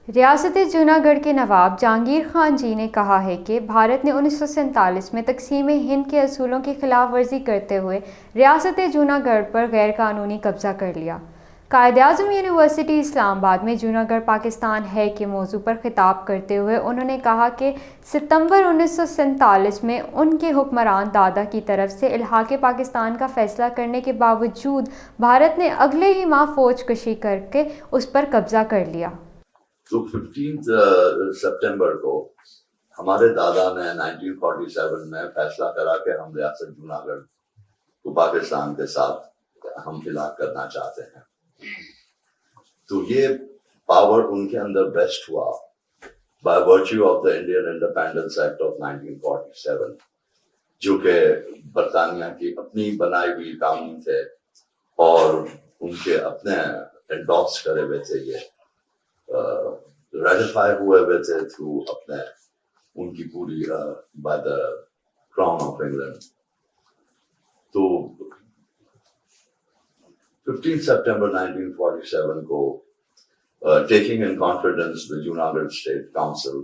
ریاست جونا گڑھ کے نواب جہانگیر خان جی نے کہا ہے کہ بھارت نے 1947 میں تقسیم ہند کے اصولوں کی خلاف ورزی کرتے ہوئے ریاست جونا گڑھ پر غیر قانونی قبضہ کر لیا۔ قائد اعظم یونیورسٹی اسلام آباد میں جونا گڑھ پاکستان ہے کے موضوع پر خطاب کرتے ہوئے انہوں نے کہا کہ ستمبر 1947 میں ان کے حکمران دادا کی طرف سے الحاق پاکستان کا فیصلہ کرنے کے باوجود بھارت نے اگلے ہی ماہ فوج کشی کر کے اس پر قبضہ کر لیا۔ تو 15 سپٹمبر کو ہمارے دادا نے 1947 میں فیصلہ کرا کہ ہم ریاست جونا گڑھ کو پاکستان کے ساتھ ہم الحاق کرنا چاہتے ہیں۔ تو یہ پاور ان کے اندر بیسٹ ہوا by virtue of the Indian independence act of 1947، جو کہ برطانیہ کی اپنی بنائی ہوئی قانون تھے اور ان کے اپنے انڈورس کرے ہوئے تھے، یہ ریٹیفائی ہوئے ہوئے تھے تھرو اپنے ان کی پوری by the crown of England. تو 15 سپٹمبر 1947 کو taking in confidence the Junagadh State Council,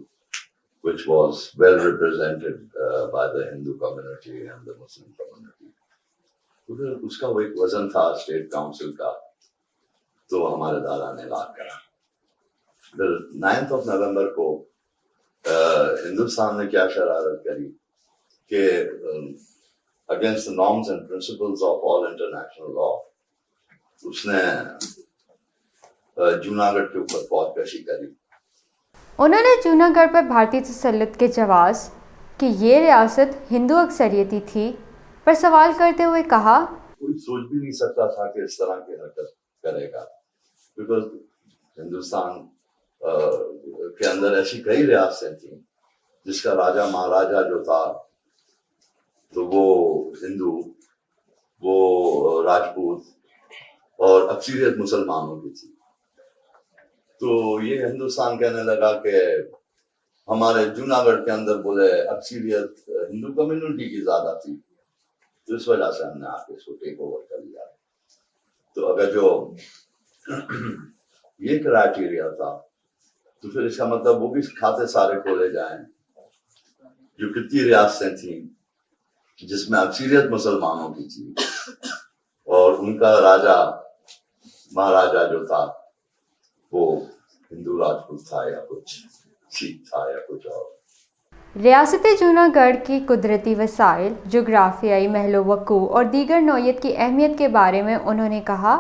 which was well represented by the Hindu community and the Muslim community. تو اس کا وہ ایک وزن تھا اسٹیٹ کاؤنسل کا، تو ہمارے دادا نے اعلان کرا۔ 9 نومبر کو ہندوستان نے کیا شرارت کری کہ against the norms and principles of all international law، اس نے جوناگڑھ کے اوپر فوج کشی کری۔ انہوں نے جونا گڑھ پر بھارتی تسلط کے جواز کہ یہ ریاست ہندو اکثریتی تھی پر سوال کرتے ہوئے کہا، کوئی سوچ بھی نہیں سکتا تھا کہ اس طرح کی حرکت کرے گا، بیکاز ہندوستان کے اندر ایسی کئی ریاستیں تھیں جس کا راجا مہاراجا جو تھا تو وہ ہندو، وہ راجپوت اور اکثریت مسلمانوں کی تھی۔ تو یہ ہندوستان کہنے لگا کہ ہمارے جوناگڑھ کے اندر بولے اکثریت ہندو کمیونٹی کی زیادہ تھی، تو اس وجہ سے ہم نے آ کے اس کو ٹیک اوور کر لیا۔ تو اگر جو یہ کرائٹیریا تھا تو پھر اس کا مطلب وہ بھی کھاتے سارے کھولے جائیں، جو کتنی ریاستیں تھیں جس میں اکثریت مسلمانوں کی تھی اور ان کا راجا مہاراجا جو تھا وہ ہندو راجپوت تھا یا کچھ سکھ تھا یا کچھ اور۔ ریاست جونا گڑھ کی قدرتی وسائل، جغرافیائی محل وقوع اور دیگر نوعیت کی اہمیت کے بارے میں انہوں نے کہا،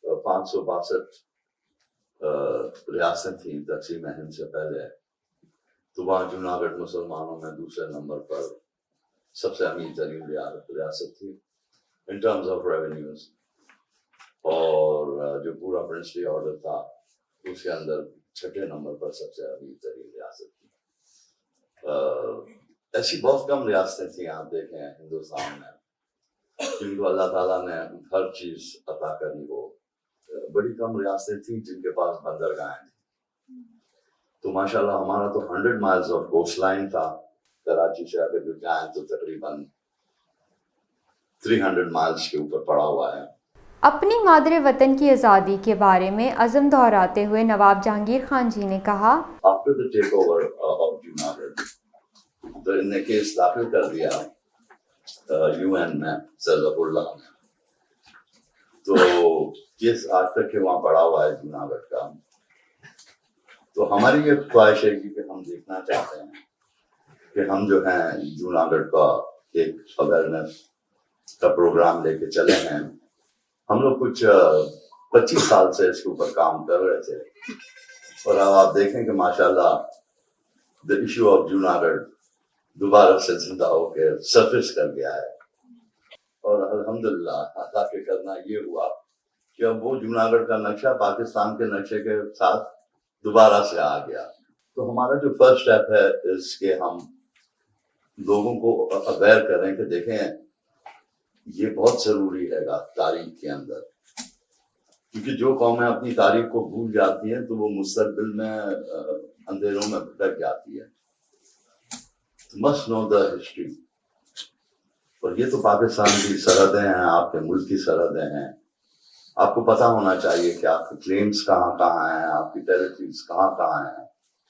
562 ریاستیں تھیں تقسیم ہند سے پہلے، تو وہاں جوناگڑھ مسلمانوں میں دوسرے نمبر پر سب سے امیر ترین ریاست تھی ان ٹرمز آف ریونیوز، اور جو پورا پرنسلی آرڈر تھا اس کے اندر 6 نمبر پر سب سے امیر ترین ریاست تھی۔ ایسی بہت کم ریاستیں تھیں آپ دیکھیں ہندوستان میں جن کو اللہ تعالیٰ نے ہر چیز عطا کری ہو۔ بڑی کم ریاستیں تھیں جن کے پاس بندرگاہیں تھیں۔ تو ماشاءاللہ ہمارا تو 100 مائلز آف کوسٹ لائن تھا، کراچی سے اگر جو جائیں تو تقریباً 300 مائلز کے اوپر پڑا ہوا ہے۔ اپنی مادر وطن کی آزادی کے بارے میں عزم دہراتے ہوئے نواب جہانگیر خان جی نے کہا، after the takeover of Junagadh تو ان نے کیس داخل کر دیا UN میں، ظفر اللہ نے۔ تو کیس آج تک کے وہاں پڑا ہوا ہے جوناگڑھ کا۔ تو ہماری یہ خواہش ہے کہ ہم دیکھنا چاہتے ہیں کہ ہم جو ہیں جوناگڑھ کا ایک اویئرنیس کا پروگرام لے کے چلے ہیں۔ ہم لوگ کچھ 25 سال سے اس کے اوپر کام کر رہے تھے، اور اب آپ دیکھیں کہ ماشاءاللہ the issue of جوناگڑھ دوبارہ سے زندہ ہو کے سرفیس کر گیا ہے، اور الحمدللہ اللہ کے کرنا یہ ہوا کہ اب وہ جوناگڑھ کا نقشہ پاکستان کے نقشے کے ساتھ دوبارہ سے آ گیا۔ تو ہمارا جو فرسٹ اسٹیپ ہے اس کے ہم لوگوں کو اویئر کریں کہ دیکھیں یہ بہت ضروری ہے گا تاریخ کے اندر، کیونکہ جو قومیں اپنی تاریخ کو بھول جاتی ہیں تو وہ مستقبل میں اندھیروں میں بھٹک جاتی ہے۔ must know the history، اور یہ تو پاکستان کی سرحدیں ہیں، آپ کے ملک کی سرحدیں ہیں، آپ کو پتا ہونا چاہیے کہ آپ کے کلیمز کہاں کہاں ہیں, آپ کی ٹیریٹریز کہاں کہاں ہیں,